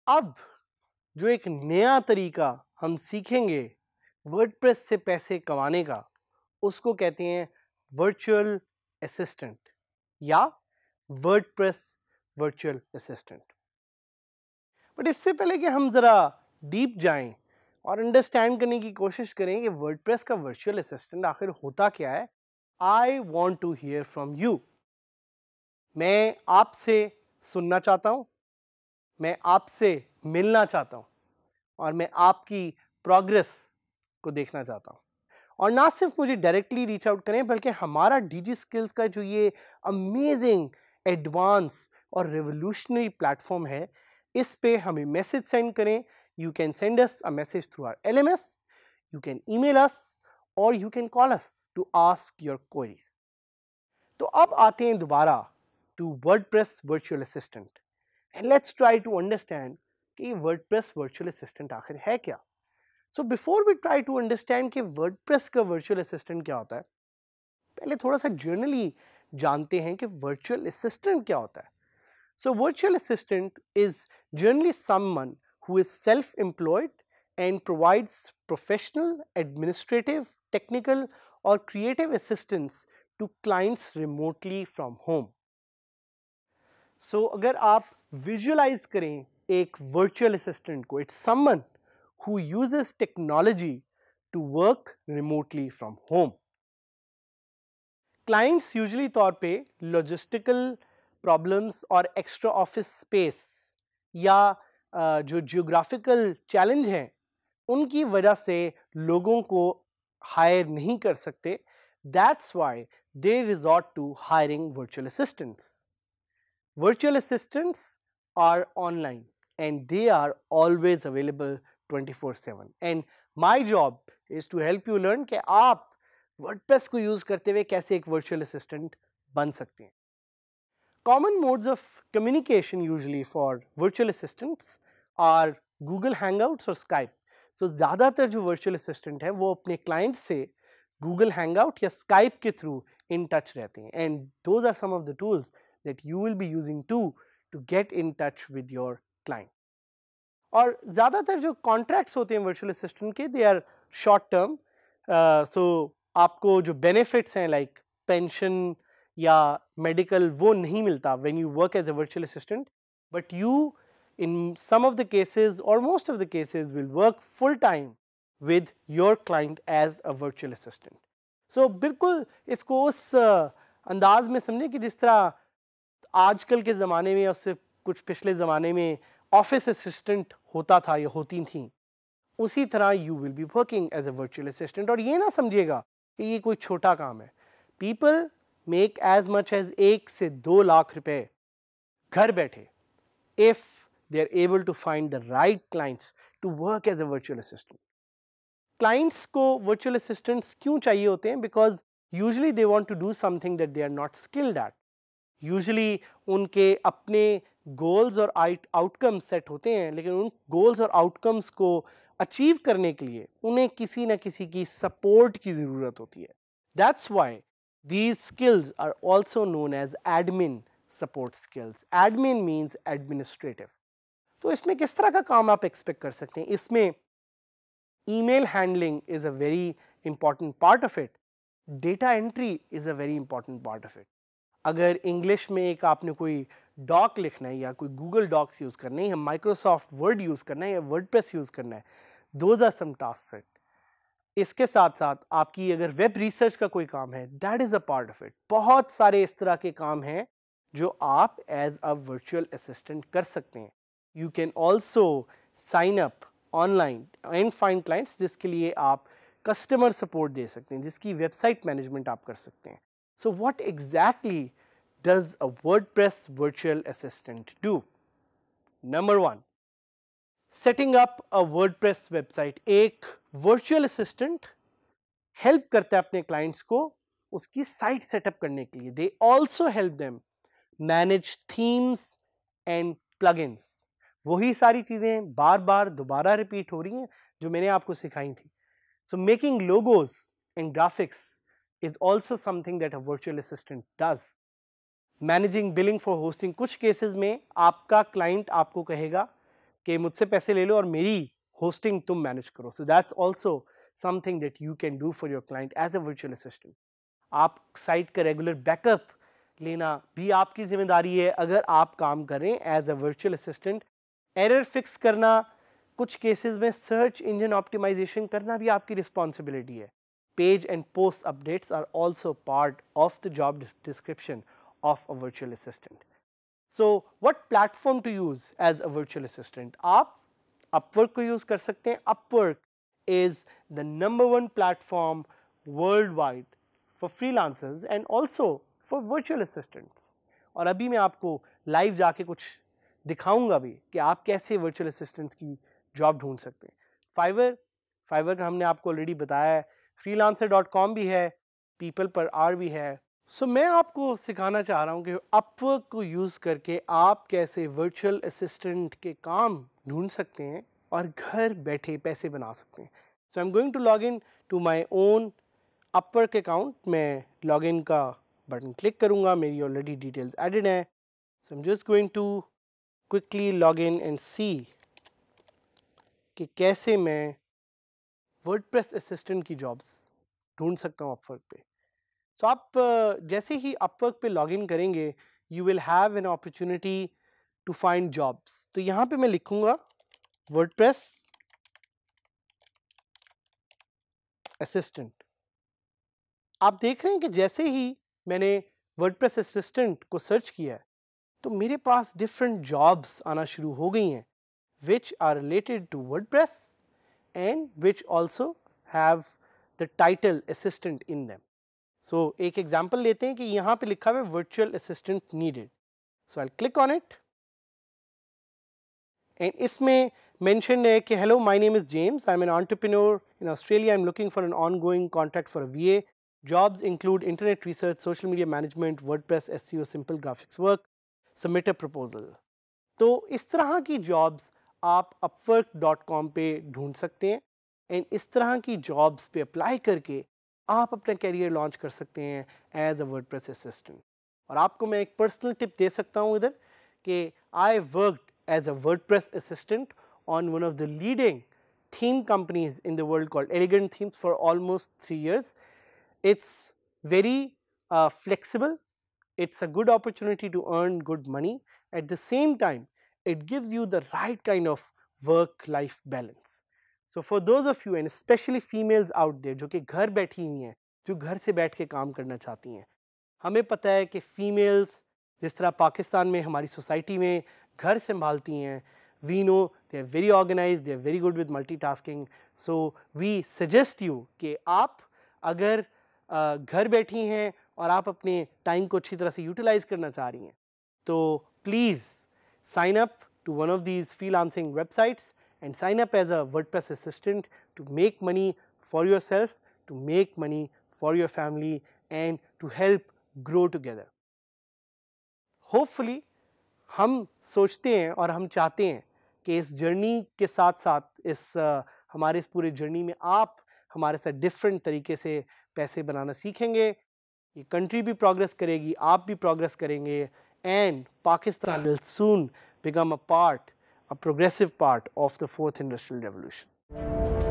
अब जो एक नया तरीका हम सीखेंगे वर्डप्रेस से पैसे कमाने का, उसको कहते हैं वर्चुअल असिस्टेंट या वर्डप्रेस वर्चुअल असिस्टेंट। बट इससे पहले कि हम ज़रा डीप जाएं और अंडरस्टैंड करने की कोशिश करें कि वर्डप्रेस का वर्चुअल असिस्टेंट आखिर होता क्या है, I want to hear from you. मैं आपसे सुनना चाहता हूं, मैं आपसे मिलना चाहता हूं और मैं आपकी प्रोग्रेस को देखना चाहता हूं। और ना सिर्फ मुझे डायरेक्टली रीच आउट करें, बल्कि हमारा डीजी स्किल्स का जो ये अमेजिंग एडवांस और रेवोल्यूशनरी प्लेटफॉर्म है, इस पे हमें मैसेज सेंड करें। You can send us a message through our LMS, you can email us और you can call us to ask your queries. तो अब आते हैं दोबारा to WordPress virtual assistant and let's try to understand कि WordPress virtual assistant आखिर है क्या। So before we try to understand कि वर्डप्रेस का वर्चुअल असिस्टेंट क्या होता है, पहले थोड़ा सा जर्नली जानते हैं कि वर्चुअल असिस्टेंट क्या होता है। So virtual assistant is generally someone who is self employed and provides professional, administrative, technical और creative assistance to clients remotely from home. So अगर आप विजुअलाइज करें एक वर्चुअल असिस्टेंट को, it's someone who uses technology to work remotely from home. Clients usually तौर पे logistical problems और extra office space या जो geographical challenge हैं, उनकी वजह से लोगों को hire नहीं कर सकते. That's why they resort to hiring virtual assistants. Virtual assistants are online and they are always available 24/7 and my job is to help you learn कि आप WordPress को यूज करते हुए कैसे एक virtual assistant बन सकते हैं। Common modes of communication usually for virtual assistants are Google Hangouts और Skype. So ज़्यादातर जो virtual assistant है वो अपने client से Google Hangout या Skype के through in touch रहते हैं and those are some of the tools that you will be using to get in touch with your client. और ज़्यादातर जो कॉन्ट्रैक्ट्स होते हैं वर्चुअल असिस्टेंट के, दे आर शॉर्ट टर्म। सो आपको जो बेनिफिट्स हैं लाइक पेंशन या मेडिकल वो नहीं मिलता when you work as a virtual assistant, but you in some of the cases और most of the cases will work full time with your client as a virtual assistant. So बिल्कुल इसको उस अंदाज में समझें कि जिस तरह आजकल के ज़माने में, उससे कुछ पिछले ज़माने में ऑफिस असिस्टेंट होता था या होती थी, उसी तरह you will be working as a virtual assistant. और ये ना समझिएगा कि ये कोई छोटा काम है। People make as much as 1 से 2 लाख रुपए घर बैठे if they are able to find the right clients to work as a virtual assistant. Clients को वर्चुअल असिस्टेंट्स क्यों चाहिए होते हैं? Because usually they want to do something that they are not skilled at. Usually उनके अपने goals और outcomes set होते हैं, लेकिन उन गोल्स और आउटकम्स को अचीव करने के लिए उन्हें किसी न किसी की सपोर्ट की ज़रूरत होती है। That's why these skills are also known as admin support skills. Admin means administrative. तो इसमें किस तरह का काम आप एक्सपेक्ट कर सकते हैं? इसमें email handling is a very important part of it. Data entry is a very important part of it. अगर इंग्लिश में एक आपने कोई डॉक लिखना है या कोई गूगल डॉक्स यूज़ करना है या माइक्रोसॉफ्ट वर्ड यूज़ करना है या वर्डप्रेस यूज़ करना है, those are some task set. इसके साथ साथ आपकी अगर वेब रिसर्च का कोई काम है, that is a part of it. बहुत सारे इस तरह के काम हैं जो आप एज अ वर्चुअल असिस्टेंट कर सकते हैं। You can also sign up online and find clients, जिसके लिए आप कस्टमर सपोर्ट दे सकते हैं, जिसकी वेबसाइट मैनेजमेंट आप कर सकते हैं। So what exactly does a WordPress virtual assistant do? Number 1, setting up a WordPress website. एक virtual assistant help करता है अपने clients को उसकी साइट सेटअप करने के लिए। They also help them manage themes and plugins. वही सारी चीज़ें बार बार दोबारा रिपीट हो रही हैं जो मैंने आपको सिखाई थी। So making logos and graphics is also something that a virtual assistant does. Managing billing for hosting, कुछ केसेस में आपका क्लाइंट आपको कहेगा कि मुझसे पैसे ले लो और मेरी होस्टिंग तुम मैनेज करो। So that's also something that you can do for your client as a virtual assistant. आप साइट का रेगुलर बैकअप लेना भी आपकी जिम्मेदारी है अगर आप काम करें as a virtual assistant. Error fix करना, कुछ केसेस में सर्च इंजन ऑप्टिमाइजेशन करना भी आपकी रिस्पॉन्सिबिलिटी है। Page and post updates are also part of the job description of a virtual assistant. So what platform to use as a virtual assistant? आप Upwork को use कर सकते हैं। Upwork is the #1 platform worldwide for freelancers and also for virtual assistants. और अभी मैं आपको live जाके कुछ दिखाऊंगा भी कि आप कैसे virtual assistants की जॉब ढूंढ सकते हैं। Fiverr का हमने आपको ऑलरेडी बताया है, freelancer.com भी है, people per hour भी है। मैं आपको सिखाना चाह रहा हूँ कि Upwork को यूज़ करके आप कैसे वर्चुअल असिस्टेंट के काम ढूंढ सकते हैं और घर बैठे पैसे बना सकते हैं। I am going to log in to my own Upwork account. मैं लॉग इन का बटन क्लिक करूँगा, मेरी ऑलरेडी डिटेल्स एडेड हैं। So I am just going to quickly log in and see कि कैसे मैं वर्डप्रेस असिस्टेंट की jobs ढूंढ सकता हूँ Upwork पे। सो आप जैसे ही Upwork पे लॉगिन करेंगे, you will have an opportunity to find jobs. तो यहाँ पे मैं लिखूंगा वर्डप्रेस असिस्टेंट। आप देख रहे हैं कि जैसे ही मैंने वर्डप्रेस असिस्टेंट को सर्च किया है तो मेरे पास डिफरेंट जॉब्स आना शुरू हो गई हैं which are related to WordPress and which also have the title assistant in them. So एक एग्जाम्पल लेते हैं कि यहाँ पे लिखा हुआ है virtual assistant needed. So I click on it and इसमें मेंशन है कि hello my name is James, I am an entrepreneur in Australia, I am looking for an ongoing contract for a वीए। Jobs include internet research, social media management, WordPress, SEO, simple graphics work, submit a proposal. तो इस तरह की jobs आप upwork.com पे ढूंढ सकते हैं and इस तरह की जॉब्स पे अप्लाई करके आप अपना कैरियर लॉन्च कर सकते हैं एज अ वर्डप्रेस असिस्टेंट। और आपको मैं एक पर्सनल टिप दे सकता हूँ इधर कि I worked as a WordPress assistant on one of the leading theme companies in the world called Elegant Themes for almost 3 years. It's very flexible. It's a good opportunity to earn good money. At the same time, it gives you the right kind of work-life balance. So for those of you and especially females out there जो कि घर बैठी हुई हैं, जो घर से बैठ के काम करना चाहती हैं, हमें पता है कि फीमेल्स जिस तरह पाकिस्तान में हमारी सोसाइटी में घर संभालती हैं, we know they are very organized, they are very good with multitasking. So we suggest you कि आप अगर घर बैठी हैं और आप अपने टाइम को अच्छी तरह से यूटिलाइज करना चाह रही हैं तो please sign up to one of these freelancing websites and sign up as a WordPress assistant to make money for yourself, to make money for your family and to help grow together. Hopefully हम सोचते हैं और हम चाहते हैं कि इस journey के साथ साथ हमारे इस पूरे जर्नी में आप हमारे साथ डिफरेंट तरीके से पैसे बनाना सीखेंगे, ये कंट्री भी प्रोग्रेस करेगी, आप भी प्रोग्रेस करेंगे and Pakistan will soon become a progressive part of the fourth industrial revolution.